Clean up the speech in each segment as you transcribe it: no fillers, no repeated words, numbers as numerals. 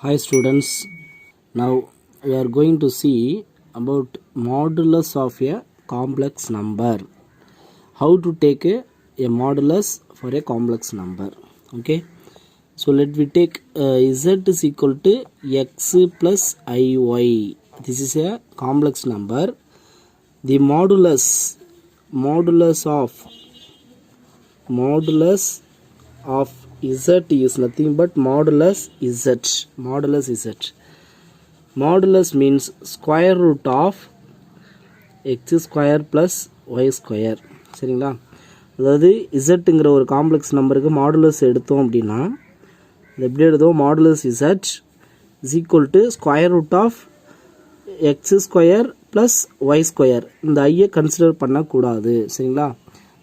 Hi students, now we are going to see about modulus of a complex number. How to take a modulus for a complex number. Okay, so let me take z is equal to x plus iy. This is a complex number. The modulus of z is nothing but modulus z. Modulus means square root of x square plus y square. சரிங்களா? அதாவது zங்கிற ஒரு complex நம்பருக்கு modulus எடுத்தோம் அப்படின்னா இது எப்படி எழுதுவோம்? Modulus z is equal to square root of x square plus y square. இந்த ஐயை கன்சிடர் பண்ணக்கூடாது. சரிங்களா?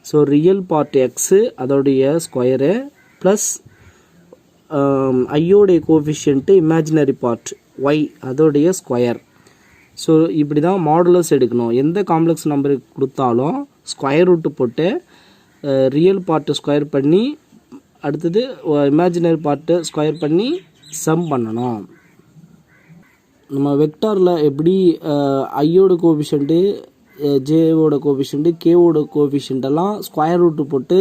ஸோ ரியல் பார்ட் எக்ஸு அதோடைய ஸ்கொயரு ப்ளஸ் ஐயோடைய கோஃபிஷியன்ட்டு இமேஜினரி பார்ட் ஒய் அதோடைய ஸ்கொயர். ஸோ இப்படி தான் மாடுலஸ் எடுக்கணும். எந்த காம்ப்ளெக்ஸ் நம்பருக்கு கொடுத்தாலும் ஸ்கொயர் ரூட்டு போட்டு ரியல் பார்ட்டு ஸ்கொயர் பண்ணி அடுத்தது இமேஜினரி பார்ட்டு ஸ்கொயர் பண்ணி சம் பண்ணணும். நம்ம வெக்டாரில் எப்படி ஐயோட கோஃபிஷியன்ட்டு ஜேவோட கோஃபிஷியன்ட்டு கேவோட கோஃபிஷியன்ட்டெல்லாம் ஸ்கொயர் ரூட்டு போட்டு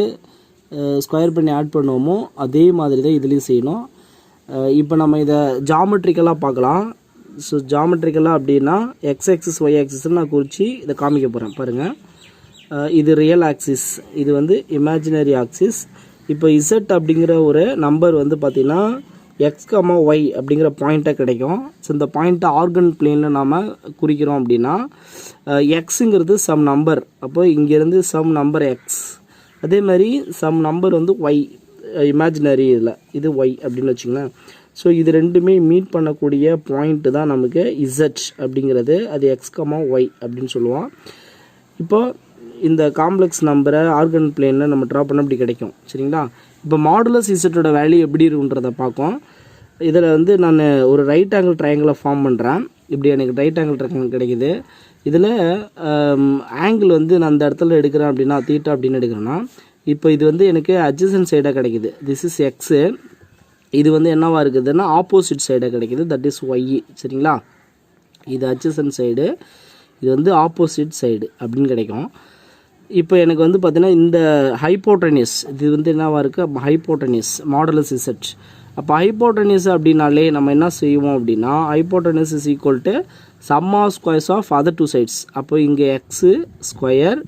ஸ்கொயர் பண்ணி ஆட் பண்ணுவோமோ அதே மாதிரி தான் இதுலேயும் செய்யணும். இப்போ நம்ம இதை ஜாமெட்ரிக்கலாக பார்க்கலாம். ஸோ ஜாமெட்ரிக்கலாக அப்படின்னா எக்ஸ் ஆக்சிஸ் ஒய் ஆக்சிஸ்ன்னு நான் குறித்து இதை காமிக்க போகிறேன் பாருங்கள். இது ரியல் ஆக்சிஸ், இது வந்து இமேஜினரி ஆக்சிஸ். இப்போ இசட் அப்படிங்கிற ஒரு நம்பர் வந்து பார்த்திங்கன்னா எக்ஸ் கமா ஒய் அப்படிங்கிற பாயிண்ட்டாக கிடைக்கும். ஸோ இந்த பாயிண்ட்டை ஆர்கன் பிளேனில் நாம் குறிக்கிறோம் அப்படின்னா எக்ஸுங்கிறது சம் நம்பர், அப்போ இங்கேருந்து சம் நம்பர் எக்ஸ், அதே மாதிரி சம் நம்பர் வந்து ஒய் இமேஜினரி இதில் இது ஒய் அப்படின்னு வச்சுங்களேன். ஸோ இது ரெண்டுமே மீட் பண்ணக்கூடிய பாயிண்ட்டு தான் நமக்கு இசட் அப்படிங்கிறது, அது எக்ஸ் கமா ஒய் அப்படின்னு சொல்லுவோம். இப்போ இந்த காம்ப்ளெக்ஸ் நம்பரை ஆர்கன் பிளேனில் நம்ம ட்ரா பண்ண இப்படி கிடைக்கும். சரிங்களா? இப்போ மாடுலஸ் இசட்டோட வேல்யூ எப்படி இருக்குன்றதை பார்க்கும். இதில் வந்து நான் ஒரு ரைட் ஆங்கிள் ட்ரையாங்கிளை ஃபார்ம் பண்ணுறேன். இப்படி எனக்கு ரைட் ஆங்கிள் ட்ரையாங்கிள் கிடைக்குது. இதில் ஆங்கிள் வந்து நான் அந்த இடத்துல எடுக்கிறேன் அப்படின்னா தீட்டா அப்படின்னு எடுக்கிறேன்னா இப்போ இது வந்து எனக்கு அட்ஜசன்ட் சைடாக கிடைக்குது. This is x. இது வந்து என்னவாக இருக்குதுன்னா ஆப்போசிட் சைடாக கிடைக்குது, தட் இஸ் ஒய். சரிங்களா? இது அட்ஜசன்ட் சைடு, இது வந்து ஆப்போசிட் சைடு அப்படின்னு கிடைக்கும். இப்போ எனக்கு வந்து பார்த்தீங்கன்னா இந்த ஹைப்போட்டனிஸ் இது வந்து என்னவாக இருக்குது? Hypotenuse modulus Z. அப்போ ஹைப்போட்டனிஸ் அப்படின்னாலே நம்ம என்ன செய்வோம் அப்படின்னா hypotenuse is equal to sum of squares of other two sides. அப்போ இங்கே எக்ஸு ஸ்கொயர்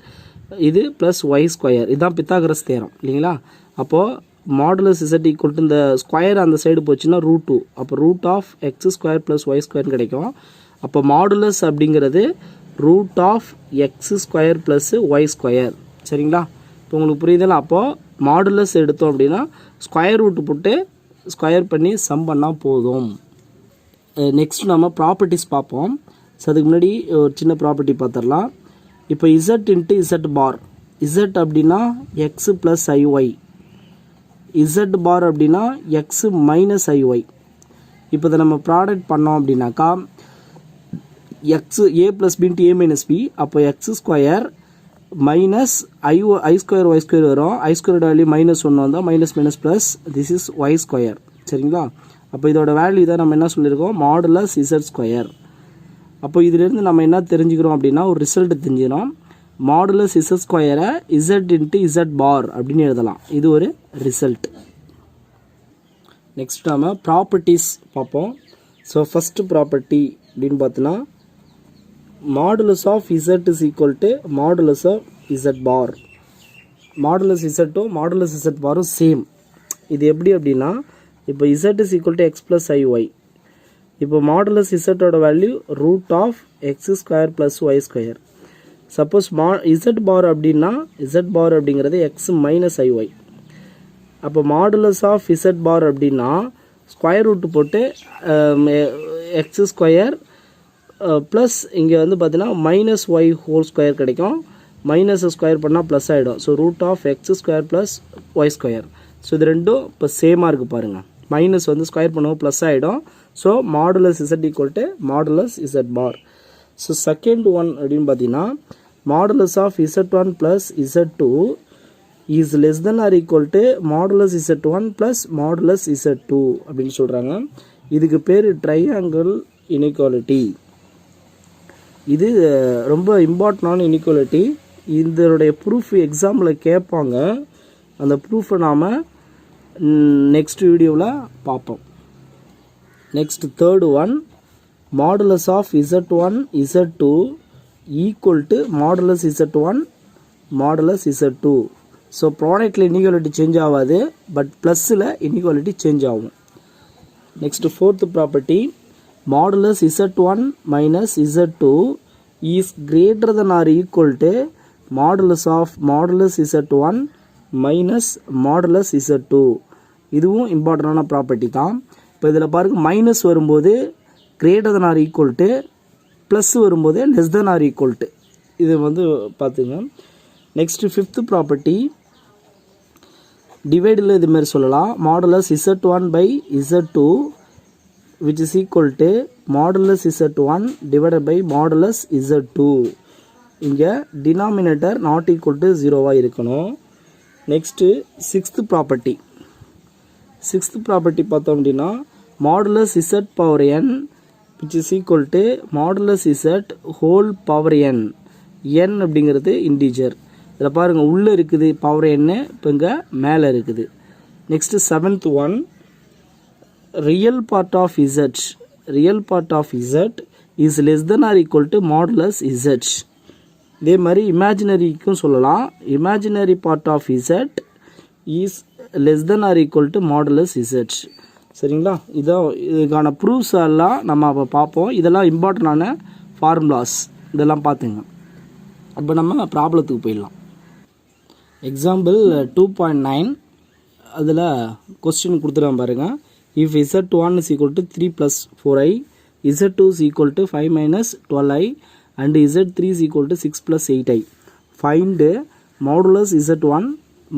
இது ப்ளஸ் ஒய் ஸ்கொயர், இதுதான் பித்தாகரஸ் தேரம் இல்லைங்களா? அப்போது மாடுலஸ் இசட் ஈக்குவல் டு இந்த ஸ்கொயர் அந்த சைடு போச்சுன்னா ரூட் 2, அப்போ root of x square plus y ஸ்கொயர்னு கிடைக்கும். அப்போ மாடுலஸ் அப்படிங்கிறது root of x square plus y square. சரிங்களா? இப்போ உங்களுக்கு புரியுதுல்ல? அப்போது மாடுலஸ் எடுத்தோம் அப்படின்னா ஸ்கொயர் ரூட்டு போட்டு ஸ்கொயர் பண்ணி சம் பண்ணால் போதும். நெக்ஸ்ட் நம்ம ப்ராப்பர்ட்டிஸ் பார்ப்போம். ஸோ அதுக்கு முன்னாடி ஒரு சின்ன ப்ராப்பர்ட்டி பார்த்துடலாம். இப்போ இசட் இன்ட்டு இசட் பார். இசட் அப்படின்னா எக்ஸு ப்ளஸ் ஐஒய், இசட் பார் அப்படின்னா எக்ஸு மைனஸ் ஐஒய். இப்போ இதை நம்ம ப்ராடக்ட் பண்ணோம் அப்படின்னாக்கா x a plus into a minus b, அப்போ x square minus i square y square வரும். ஐ ஸ்கொயர் வேல்யூ -1 வந்தால் minus minus plus this is y square. சரிங்களா? அப்போ இதோட வேல்யூ தான் நம்ம என்ன சொல்லியிருக்கோம்? Modulus z square. அப்போ இதிலேருந்து நம்ம என்ன தெரிஞ்சுக்கிறோம் அப்படின்னா ஒரு ரிசல்ட் தெரிஞ்சுக்கிறோம். மாடுலஸ் இசட் ஸ்கொயரை இசட் இன்ட்டு இசட் பார் அப்படின்னு எழுதலாம். இது ஒரு ரிசல்ட். நெக்ஸ்ட் நம்ம ப்ராப்பர்ட்டிஸ் பார்ப்போம். ஸோ ஃபஸ்ட்டு ப்ராப்பர்ட்டி அப்படின்னு பார்த்தோன்னா modulus of z is equal to modulus of Z bar. Modulus இசட்டும் மாடுலஸ் இசட் பாரும் சேம். இது எப்படி அப்படின்னா இப்போ z is equal to x plus i y. இப்போ மாடுலஸ் இசட்டோட value root of x square plus y square. Suppose z bar அப்படின்னா z பார் அப்படிங்கிறது எக்ஸ் மைனஸ் ஐஒய். அப்போ மாடுலஸ் ஆஃப் இசட் பார் அப்படின்னா ஸ்கொயர் ரூட்டு போட்டு எக்ஸ் ஸ்கொயர் ப்ளஸ் இங்கே வந்து பார்த்தீங்கன்னா மைனஸ் ஒய் ஹோல் ஸ்கொயர் கிடைக்கும். மைனஸ் ஸ்கொயர் பண்ணால் ப்ளஸ் ஆகிடும். So root of x square plus y square. So இது ரெண்டும் இப்போ சேமாக இருக்குது பாருங்கள். மைனஸ் வந்து ஸ்கொயர் பண்ணுவோம் ப்ளஸ் ஆகிடும். So modulus Z equal to modulus z bar. So second one அப்படின்னு பார்த்தீங்கன்னா modulus of z one plus z two is less than or equal to modulus z1 plus modulus z2 அப்படின்னு சொல்கிறாங்க. இதுக்கு பேர் ட்ரையாங்கிள் இன்இக்வாலிட்டி. இது ரொம்ப இம்பார்ட்டண்டான இன்இக்வாலிட்டி. இதனுடைய ப்ரூஃப் எக்ஸாம்பிள் கேட்பாங்க. அந்த ப்ரூஃபை நாம் நெக்ஸ்ட் வீடியோவில் பார்ப்போம். Next third one, modulus of Z1 Z2 equal to modulus Z1 modulus Z2. So ப்ராடக்டில் இன்இக்வாலிட்டி சேஞ்ச் ஆகாது, பட் ப்ளஸில் இன்இக்வாலிட்டி சேஞ்ச் ஆகும். Next fourth property, modulus Z1 minus Z2 is greater than or equal to modulus of modulus Z1 minus modulus Z2. இதுவும் இம்பார்ட்டண்டான property தான். இப்போ இதில் பாருங்கள், மைனஸ் வரும்போது greater than or equal to, plus வரும்போது less than or equal to. இது பார்த்துங்க. நெக்ஸ்ட்டு ஃபிஃப்த்து ப்ராப்பர்ட்டி, டிவைடில் இதுமாரி சொல்லலாம். Modulus Z1 by Z2 which is equal to modulus Z1 divided by modulus Z2. இங்கே டினாமினேட்டர் நாட் ஈக்குவல் டு 0வாக இருக்கணும். Next sixth property. Sixth property பார்த்தோம் அப்படின்னா, modulus Z power n which is equal to modulus Z whole power n. n அப்படிங்கிறது integer. இதில் பாருங்கள், உள்ளே இருக்குது பவர் n, இப்போ இங்கே மேலே இருக்குது. Next seventh one, real part of Z. Real part of Z is less than or equal to modulus Z. இதே மாதிரி இமேஜினரிக்கும் சொல்லலாம். Imaginary part of Z is less than or equal to modulus Z. சரிங்களா? இதான் இதுக்கான proofs எல்லாம் நம்ம அப்போ பார்ப்போம். இதெல்லாம் இம்பார்ட்டண்டான ஃபார்முலாஸ், இதெல்லாம் பார்த்துங்க. அப்போ நம்ம ப்ராப்ளத்துக்கு போயிடலாம். எக்ஸாம்பிள் 2.9, அதில் கொஸ்டின் கொடுத்துருவேன் பாருங்கள். If Z1 is equal to 3 plus 4i, Z2 is equal to 5 minus 12i and Z3 is equal to 6 plus 8i. Find modulus Z1,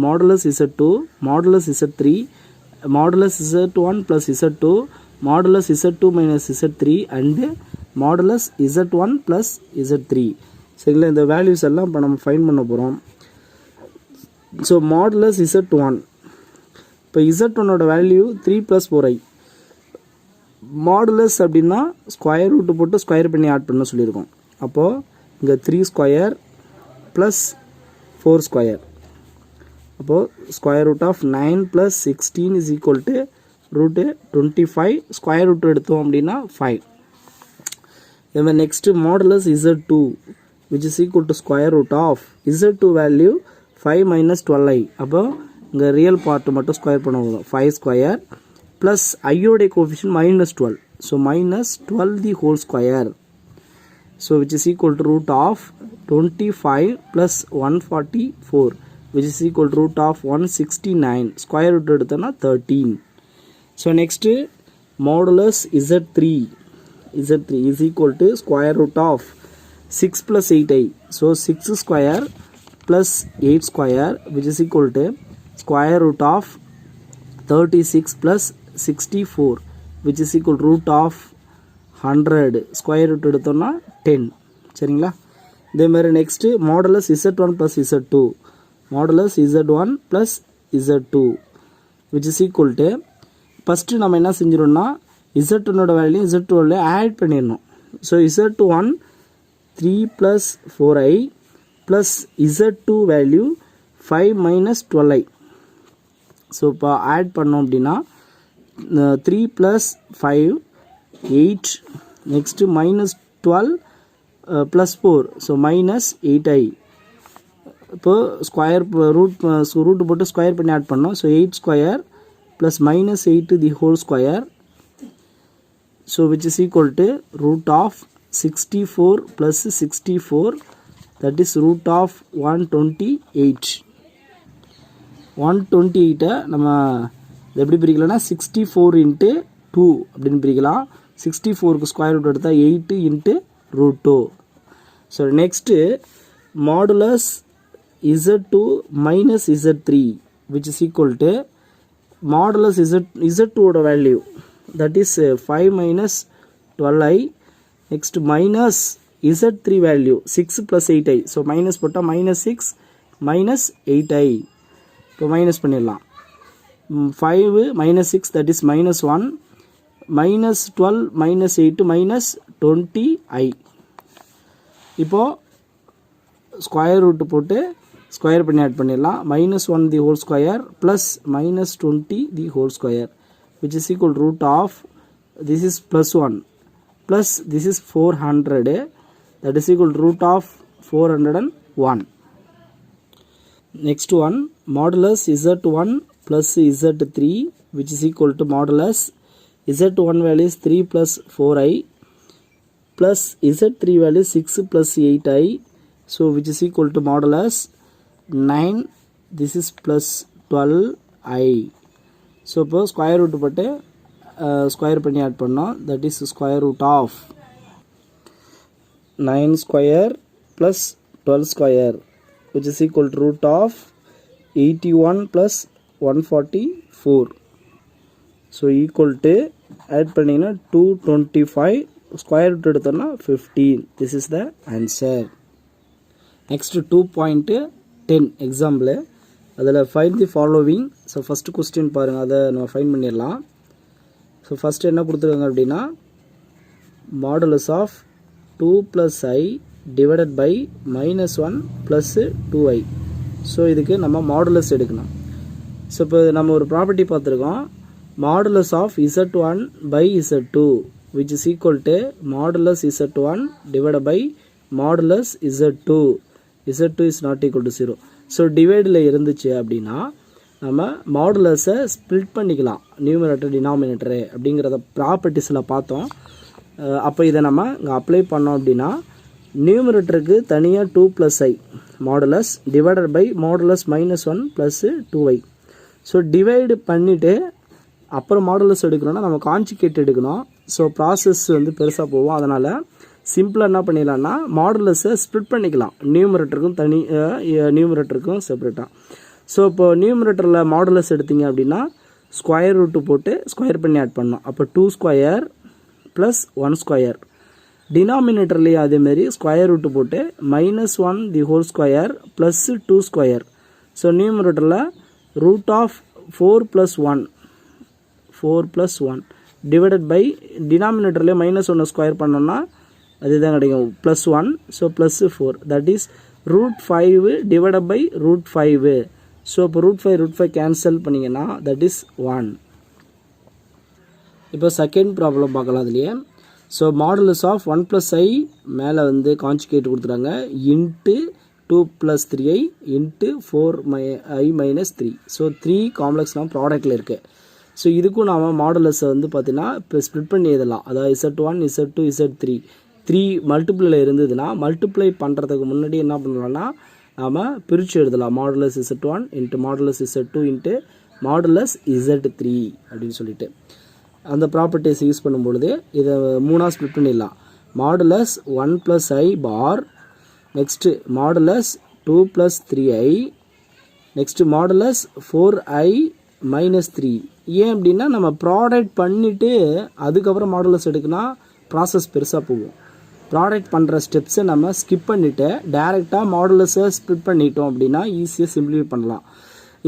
modulus Z2, modulus Z3, modulus Z1 plus Z2, modulus Z2 minus Z3 and modulus Z1 plus Z3. சரிங்களா? இந்த values எல்லாம் இப்போ நம்ம find பண்ண போகிறோம். So modulus Z1, இப்போ Z1ஓட value 3 + 4i. Modulus அப்படின்னா ஸ்கொயர் ரூட்டு போட்டு ஸ்கொயர் பண்ணி ஆட் பண்ண சொல்லியிருக்கோம். அப்போது இங்கே 3 ஸ்கொயர் ப்ளஸ் 4 ஸ்கொயர். அப்போது square root of 9 + 16 is equal to root 25. Square root எடுத்தோம் அப்படின்னா 5. இதுமாதிரி next modulus Z2 which is equal to square root of Z2 value 5 minus 12i. அப்போ இங்கே ரியல் பார்ட்டு மட்டும் ஸ்கொயர் பண்ணுவோம். 5 ஸ்கொயர் ப்ளஸ் ஐயோடைய coefficient -12. So -12 the whole square. So which is equal to root of 25 plus 144 which is equal to root of 169. Square root எடுத்தோன்னா 13. So next modulus Z3 is equal to square root of 6 plus 8i. So 6 square plus 8 square which is equal to square root of 36 plus 64 which is equal to root of 100. Square root எடுத்தோம்னா 10. சரிங்களா? இதே மாதிரி next modulus Z1 plus Z2, modulus Z1 plus Z2 which is equal to, first நம்ம என்ன செஞ்சிடணும்னா Z1ஓட value Z2 add பண்ணிடணும். So Z1 3 plus 4i plus Z2 value 5 minus 12i. So இப்போ ஆட் பண்ணோம் அப்படின்னா 3 plus 5 8, next -12 plus 4, so -8i. இப்போது square root போட்டு ஸ்கொயர் பண்ணி ஆட் பண்ணோம். So 8 square plus -8 the whole square. So which is equal to root of 64 plus 64, that is root of 128. 128 நம்ம எப்படி பிரிக்கலாம்னா 64 into 2 அப்படின்னு பிரிக்கலாம். 64க்கு ஸ்கொயர் ரூட் எடுத்தால் 8 into root 2. So next modulus Z2 minus Z3 which is equal to மாடுலஸ் Z2ஓட value, that is 5 minus 12i. Next minus Z3 value 6 plus 8i. So minus போட்டால் -6 minus 8i. இப்போ minus பண்ணிடலாம். 5 minus 6 that is -1. -12 -8 -20i. இப்போது square root போட்டு square பண்ணி add பண்ணிடலாம். -1 the whole square plus -20 the whole square which is equal root of this is +1 plus this is 400 that is equal root of 401. Next one, modulus z1 plus z3 which is equal to modulus z1 value is 3 plus 4i plus z3 value is 6 plus 8i, so which is equal to modulus 9, this is plus 12i. so இப்போ square root போட்டு square பண்ணி add பண்ணோம், that is square root of 9 square plus 12 square which is equal to root of 81 plus 144. so equal to add பண்ணிங்கன்னா 225, square root எடுத்தோம்னா 15. this is the answer. next 2.10 example, அதில் find the following. So first question பாருங்கள், அதை நம்ம fine பண்ணிடலாம். So first என்ன கொடுத்துருக்காங்க அப்படின்னா modulus of 2 + i divided by -1 + 2i. So இதுக்கு நம்ம மாடுலஸ் எடுக்கணும். ஸோ இப்போ நம்ம ஒரு ப்ராப்பர்ட்டி பார்த்துருக்கோம், modulus of z1 by z2 which is equal to modulus z1 divided by modulus z2. z2 is not equal to 0. So டிவைடில் இருந்துச்சு அப்படின்னா நம்ம மாடுலஸை ஸ்ப்ளிட் பண்ணிக்கலாம், நியூமரேட்டர் டினாமினேட்டரு அப்படிங்கிறத ப்ராப்பர்ட்டிஸில் பார்த்தோம். அப்போ இதை நம்ம இங்கே அப்ளை பண்ணோம் அப்படின்னா நியூமரேட்டருக்கு தனியாக 2 + i modulus divided by modulus -1 + 2i. So divide பண்ணிவிட்டு அப்புறம் மாடுலஸ் எடுக்கணும்னா நம்ம கான்ஜுகேட் எடுக்கணும். ஸோ ப்ராசஸ் வந்து பெருசாக போகும். அதனால் சிம்பிளாக என்ன பண்ணிடலாம்னா மாடுலஸை ஸ்ப்ளிட் பண்ணிக்கலாம், நியூமரேட்டருக்கும் தனி நியூமரேட்டருக்கும் செப்பரேட்டாக. ஸோ இப்போ நியூமரேட்டரில் மாடுலஸ் எடுத்தீங்க அப்படின்னா ஸ்கொயர் ரூட்டு போட்டு ஸ்கொயர் பண்ணி ஆட் பண்ணோம். அப்போ 2 ஸ்கொயர் ப்ளஸ் 1 ஸ்கொயர். டினாமினேட்டர்லேயே அதேமாரி ஸ்கொயர் ரூட்டு போட்டு -1 the whole square plus 2 square. So நியூமரேட்டரில் ரூட் ஆஃப் 4 + 1 டிவைடட் பை டினாமினேட்டர்லேயே -1 ஸ்கொயர் பண்ணோம்னா அதுதான் கிடைக்கும் +1. So +4 that is √5 divided by √5. So இப்போ √5 கேன்சல் பண்ணிங்கன்னா தட் இஸ் 1. இப்போ செகண்ட் ப்ராப்ளம் பார்க்கலாம் அதுலேயே. ஸோ மாடுலஸ் ஆஃப் 1 + i மேலே வந்து கான்ஜுகேட் கொடுத்துறாங்க into 2 + 3i into 4i - 3. So 3 காம்ப்ளெக்ஸ்னால் ப்ராடக்டில் இருக்குது. ஸோ இதுக்கும் நாம் மாடுலஸை வந்து பார்த்தீங்கன்னா இப்போ ஸ்ப்ளிட் பண்ணி எழுதலாம். அதாவது z1 z2 z3 3 மல்டிப்ளில் இருந்ததுன்னா மல்டிப்ளை பண்ணுறதுக்கு முன்னாடி என்ன பண்ணலாம்னா நாம் பிரித்து எழுதலாம், modulus z1 into modulus z2 into modulus z3 அப்படின்னு சொல்லிட்டு. அந்த ப்ராப்பர்ட்டிஸ் யூஸ் பண்ணும்பொழுது இதை 3ஆக ஸ்ப்ளிட் பண்ணிடலாம். Modulus 1 + i bar, next modulus 2 + 3i, next modulus 4i - 3. ஏன் அப்படின்னா நம்ம ப்ராடக்ட் பண்ணிவிட்டு அதுக்கப்புறம் மாடுலஸ் எடுக்குன்னா ப்ராசஸ் பெருசாக போகும். ப்ராடக்ட் பண்ணுற ஸ்டெப்ஸை நம்ம ஸ்கிப் பண்ணிவிட்டு டேரெக்டாக மாடுலஸை ஸ்ப்ளிட் பண்ணிட்டோம் அப்படின்னா ஈஸியாக சிம்பிளிஃபை பண்ணலாம்.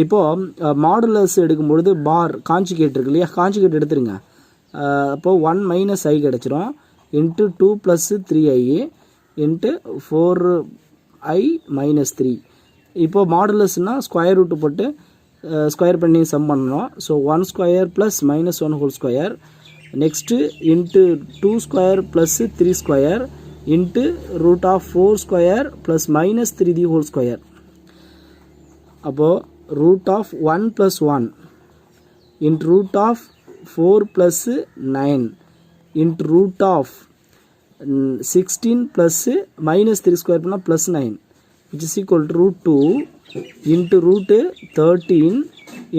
இப்போது மாடுலஸ் எடுக்கும்பொழுது பார் கான்ஜுகேட் இருக்கு இல்லையா, கான்ஜுகேட் எடுத்துருங்க. அப்போது 1 - i கிடச்சிரும் இன்ட்டு 2 + 3i இன்ட்டு 4i - 3. இப்போது மாடுலஸ்னால் ஸ்கொயர் ரூட்டு போட்டு ஸ்கொயர் பண்ணி சம் பண்ணணும். So 1 square plus -1 whole square, next into 2 square plus 3 square into root of 4 square plus -3 the whole square. அப்போது root of 1 + 1 into root of 4 + 9 into root of 16 plus -3 square பண்ணால் +9 which is equal to √2 into root 13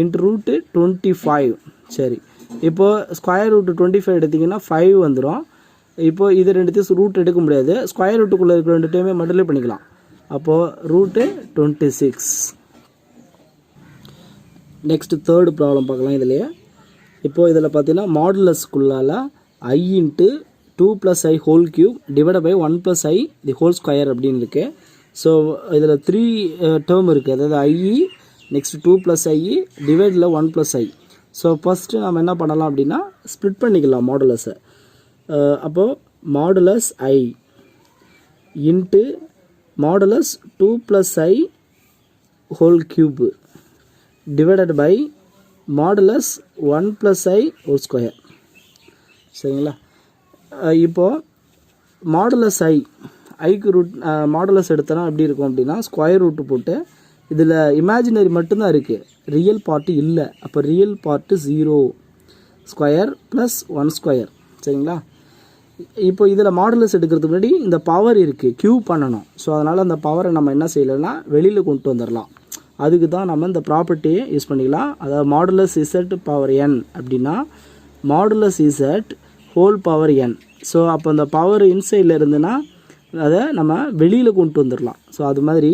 into root 25. சரி, இப்போது square route 25 எடுத்திங்கன்னா 5 வந்துடும். இப்போது இது ரெண்டுத்தையும் root எடுக்க முடியாது, ஸ்கொயர் ரூட்டுக்குள்ளே இருக்கிற ரெண்டுத்தையுமே மல்டிப்ளை பண்ணிக்கலாம். அப்போது ரூட்டு 26. நெக்ஸ்ட் தேர்டு ப்ராப்ளம் பார்க்கலாம். இதிலே இப்போது இதில் பார்த்தீங்கன்னா மாடுலஸ்குள்ளால் i into 2 + i whole cube divide by 1 + i the whole square அப்படின்னு இருக்குது. ஸோ இதில் 3 டேர்ம் இருக்குது, அதாவது i நெக்ஸ்ட் 2 + i டிவைடில் 1 + i. ஸோ ஃபஸ்ட்டு நம்ம என்ன பண்ணலாம் அப்படின்னா ஸ்ப்ளிட் பண்ணிக்கலாம் மாடுலஸை. அப்போது modulus i into modulus 2 + i whole cube divided by modulus 1 + i whole square. சரிங்களா? இப்போது மாடுலஸ் ஐக்கு ரூட் மாடுலஸ் எடுத்தோன்னா எப்படி இருக்கும் அப்படின்னா ஸ்கொயர் ரூட்டு போட்டு இதில் இமேஜினரி மட்டும்தான் இருக்குது, ரியல் பார்ட்டு இல்லை. அப்போ real part 0 square plus 1 square. சரிங்களா? இப்போ இதில் மாடுலஸ் எடுக்கிறதுக்கு முன்னாடி இந்த பவர் இருக்குது, கியூப் பண்ணணும். ஸோ அதனால் அந்த பவரை நம்ம என்ன செய்யலைன்னா வெளியில் கொண்டு வந்துடலாம். அதுக்கு தான் நம்ம இந்த ப்ராப்பர்ட்டியை யூஸ் பண்ணிக்கலாம். அதாவது மாடுலஸ் இசட் பவர் n அப்படின்னா modulus Z whole power n. So அப்போ அந்த பவர் இன்சைடில் இருந்துன்னா அதை நம்ம வெளியில் கொண்டு வந்துடலாம். ஸோ அது மாதிரி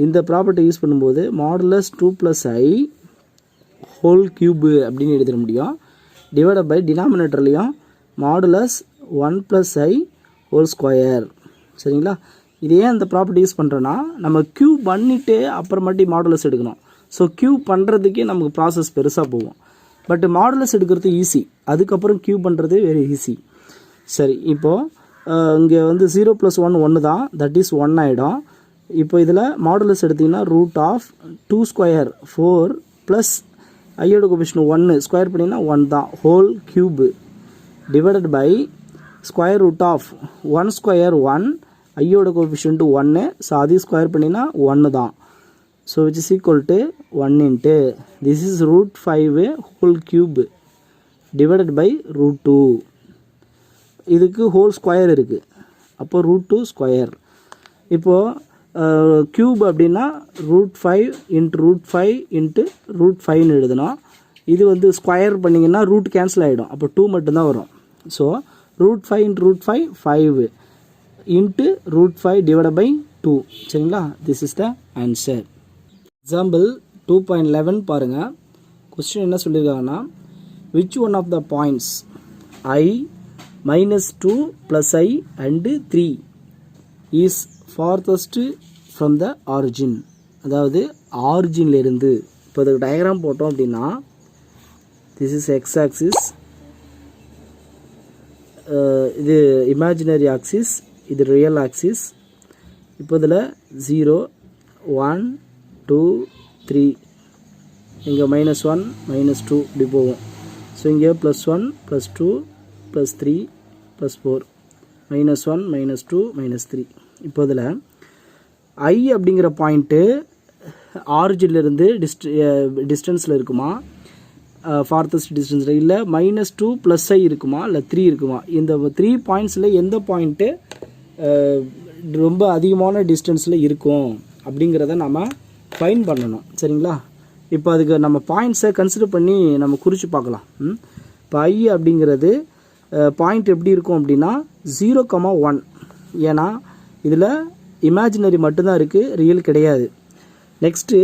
இந்த ப்ராப்பர்ட்டி யூஸ் பண்ணும்போது மாடுலஸ் 2 + i ஹோல் கியூபு அப்படின்னு எழுதிட முடியும். டிவைட் பை டினாமினேட்டர்லேயும் மாடுலஸ் 1 + i ஹோல் ஸ்கொயர். சரிங்களா? இது ஏன் இந்த ப்ராப்பர்ட்டி யூஸ் பண்ணுறோன்னா நம்ம கியூப் பண்ணிவிட்டு அப்புறமாட்டி மாடுலஸ் எடுக்கணும். ஸோ கியூப் பண்ணுறதுக்கே நமக்கு ப்ராசஸ் பெருசாக போகும். பட் மாடுலஸ் எடுக்கிறது ஈஸி, அதுக்கப்புறம் கியூப் பண்ணுறது வெரி ஈஸி. சரி, இப்போது இங்கே வந்து 0 + 1 1 தான், தட் இஸ் 1 ஆகிடும். இப்போ இதில் மாடுலஸ் எடுத்திங்கன்னா √2 ஸ்கொயர் 4 ப்ளஸ் ஐயோட கோஎஃபிஷியன்ட் 1 ஸ்கொயர் பண்ணிங்கன்னா 1 தான் whole cube divided by square root of 1 square 1 ஐயோட கோஎஃபிஷியன்ட் 1. ஸோ அதையும் ஸ்கொயர் பண்ணிங்கன்னா 1 தான். So which is equal to 1 into this is √5 whole cube divided by √2. இதுக்கு ஹோல் ஸ்கொயர் இருக்குது, அப்போ √2 ஸ்கொயர். இப்போது கியூப் அப்படின்னா √5 இன்ட்டு √5 இன்ட்டு √5ன்னு எழுதணும். இது வந்து ஸ்கொயர் பண்ணிங்கன்னா ரூட் கேன்சல் ஆகிடும், அப்போ 2 மட்டும்தான் வரும். So √5 into √5 5 into √5 divide by 2. சரிங்களா? This is the answer. Example 2.11 பாருங்கள். கொஸ்டின் என்ன சொல்லியிருக்காங்கன்னா which one of the points I -2 + i and 3 is farthest from the origin. அதாவது ஆரிஜின்லேருந்து. இப்போ இதுக்கு டயக்ராம் போட்டோம் அப்படின்னா திஸ் இஸ் எக்ஸ் ஆக்சிஸ், இது இமேஜினரி ஆக்சிஸ், இது ரியல் ஆக்சிஸ். இப்போ இதில் 0 1 2 3, இங்கே -1 -2 இப்படி போகும். ஸோ இங்கே +1 +2 +3 +4 -1 -2 -3. இப்போ இதில் I அப்படிங்கிற பாயிண்ட்டு ஆரிஜின்லேருந்து டிஸ்டன்ஸில் இருக்குமா, ஃபார்த்தஸ்ட் டிஸ்டன்ஸில், இல்லை -2 + i இருக்குமா, இல்லை 3 இருக்குமா? இந்த 3 பாயிண்ட்ஸில் எந்த பாயிண்ட்டு ரொம்ப அதிகமான டிஸ்டன்ஸில் இருக்கும் அப்படிங்கிறத நம்ம ஃபைண்ட் பண்ணணும். சரிங்களா? இப்போ அதுக்கு நம்ம பாயிண்ட்ஸை கன்சிடர் பண்ணி நம்ம குறித்து பார்க்கலாம். இப்போ I அப்படிங்கிறது பாயிண்ட் எப்படி இருக்கும் அப்படின்னா 0,1. ஏன்னா இதில் இமேஜினரி மட்டும்தான் இருக்குது, ரியல் கிடையாது. Next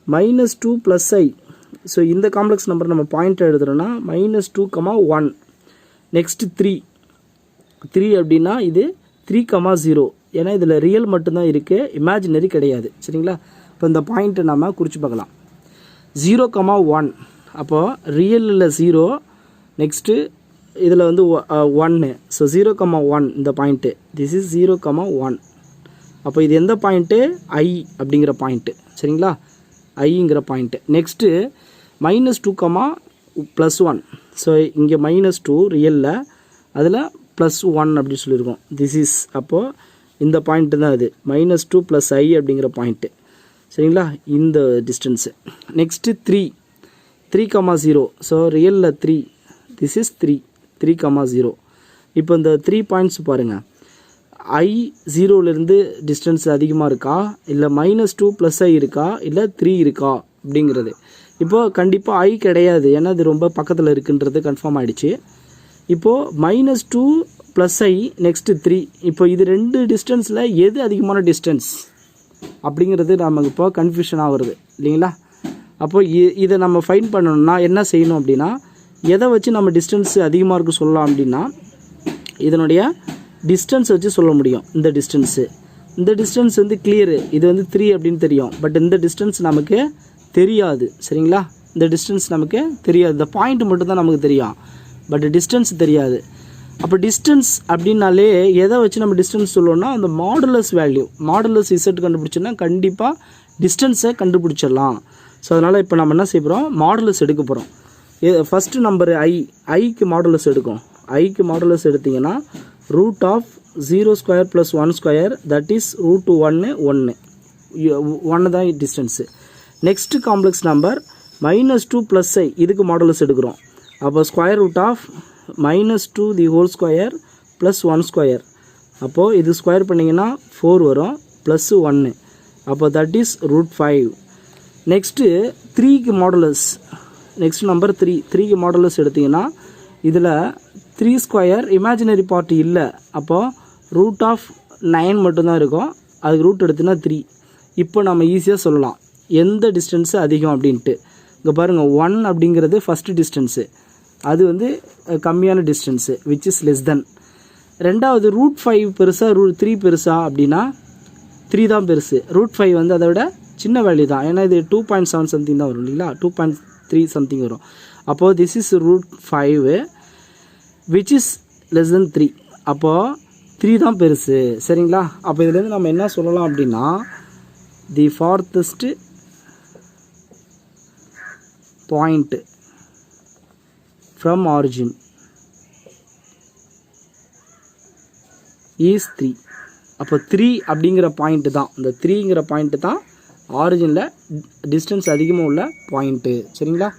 -2 + i. ஸோ இந்த காம்ப்ளெக்ஸ் நம்பர் நம்ம பாயிண்ட் எழுதுகிறோன்னா -2,1. நெக்ஸ்ட்டு 3 அப்படின்னா இது 3,0. ஏன்னா இதில் ரியல் மட்டும்தான் இருக்குது, இமேஜினரி கிடையாது. சரிங்களா? இப்போ இந்த பாயிண்ட்டை நம்ம குறித்து பார்க்கலாம். 0,1 அப்போது ரியலில் 0, நெக்ஸ்ட்டு இதில் வந்து 1. ஸோ 0,1 இந்த பாயிண்ட்டு, திஸ் இஸ் 0,1. அப்போ இது எந்த பாயிண்ட்டு? I அப்படிங்கிற பாயிண்ட்டு. சரிங்களா? ஐங்கிற பாயிண்ட்டு. நெக்ஸ்ட்டு -2, +1. ஸோ இங்கே -2 ரியலில், அதில் +1 அப்படின்னு சொல்லியிருக்கோம். திஸ் இஸ் அப்போது இந்த பாயிண்ட்டு தான் அது -2 + i அப்படிங்கிற பாயிண்ட்டு. சரிங்களா? இந்த டிஸ்டன்ஸு. நெக்ஸ்ட்டு 3,0. ஸோ ரியலில் 3, திஸ் இஸ் 3,0. இப்போ இந்த 3 பாயிண்ட்ஸ் பாருங்கள். I 0லேருந்து டிஸ்டன்ஸ் அதிகமாக இருக்கா, இல்லை -2 + i இருக்கா, இல்லை 3 இருக்கா அப்படிங்கிறது. இப்போது கண்டிப்பாக I கிடையாது, ஏன்னா இது ரொம்ப பக்கத்தில் இருக்குன்றது கன்ஃபார்ம் ஆகிடுச்சு. இப்போது -2 + i நெக்ஸ்ட்டு 3. இப்போ இது 2 டிஸ்டன்ஸில் எது அதிகமான டிஸ்டன்ஸ் அப்படிங்கிறது நமக்கு இப்போ கன்ஃபியூஷனாக வருது இல்லைங்களா? அப்போது இதை நம்ம ஃபைண்ட் பண்ணணும்னா என்ன செய்யணும் அப்படின்னா, எதை வச்சு நம்ம டிஸ்டன்ஸ் அதிகமாக இருக்குது சொல்லலாம் அப்படின்னா, இதனுடைய டிஸ்டன்ஸ் வச்சு சொல்ல முடியும். இந்த டிஸ்டன்ஸ் வந்து கிளியரு, இது வந்து 3 அப்படின்னு தெரியும். பட் இந்த டிஸ்டன்ஸ் நமக்கு தெரியாது. சரிங்களா? இந்த டிஸ்டன்ஸ் நமக்கு தெரியாது. இந்த பாயிண்ட் மட்டும் தான் நமக்கு தெரியும், பட் டிஸ்டன்ஸ் தெரியாது. அப்போ டிஸ்டன்ஸ் அப்படின்னாலே எதை வச்சு நம்ம டிஸ்டன்ஸ் சொல்லுவோம்னா அந்த மாடுலஸ் வேல்யூ, மாடுலஸ் இசட் கண்டுபிடிச்சோன்னா கண்டிப்பாக டிஸ்டன்ஸை கண்டுபிடிச்சிடலாம். ஸோ அதனால் இப்போ நம்ம என்ன செய்ய போகிறோம், மாடுலஸ் எடுக்க போகிறோம். ஃபஸ்ட்டு நம்பர் ஐக்கு மாடுலஸ் எடுக்கும். ஐக்கு மாடுலஸ் எடுத்திங்கன்னா root of 0 square plus 1 square that is root 1 தான் distance. Next complex number -2 plus i, இதுக்கு மாடுலஸ் எடுக்கிறோம். அப்போ square root of -2 the whole square plus 1 square. அப்போது இது ஸ்கொயர் பண்ணிங்கன்னா 4 வரும் ப்ளஸ் 1. அப்போ தட் இஸ் ரூட் 5. நெக்ஸ்ட்டு 3க்கு மாடுலஸ், நெக்ஸ்ட் நம்பர் 3க்கு மாடுலஸ் எடுத்திங்கன்னா இதில் 3 ஸ்கொயர் இமேஜினரி பார்ட் இல்லை. அப்போது ரூட் ஆஃப் 9 மட்டும்தான் இருக்கும், அதுக்கு ரூட் எடுத்திங்கன்னா 3. இப்போ நம்ம ஈஸியாக சொல்லலாம் எந்த டிஸ்டன்ஸு அதிகம் அப்படின்ட்டு. இங்கே பாருங்கள் 1 அப்படிங்கிறது ஃபஸ்ட்டு டிஸ்டன்ஸு, அது வந்து கம்மியான டிஸ்டன்ஸு விச் இஸ் லெஸ் தென். ரெண்டாவது ரூட் 5 பெருசா ரூட் 3 பெருசா அப்படின்னா 3 தான் பெருசு. ரூட் 5 வந்து அதை விட சின்ன வேல்யூ தான், ஏன்னா இது 2.7 சம்திங் தான் வரும் இல்லைங்களா, 2.3 சம்திங் வரும். அப்போது this is root 5 which is less than 3. அப்போது 3 தான் பெருசு, சரிங்களா. அப்போ இதுலேருந்து நம்ம என்ன சொல்லலாம் அப்படின்னா தி farthest point from origin is 3. அப்போ 3 அப்படிங்கிற பாயிண்ட்டு தான், இந்த 3ங்கிற பாயிண்ட்டு தான் ஆரிஜினில் டிஸ்டன்ஸ் அதிகமாக உள்ள பாயிண்ட்டு, சரிங்களா.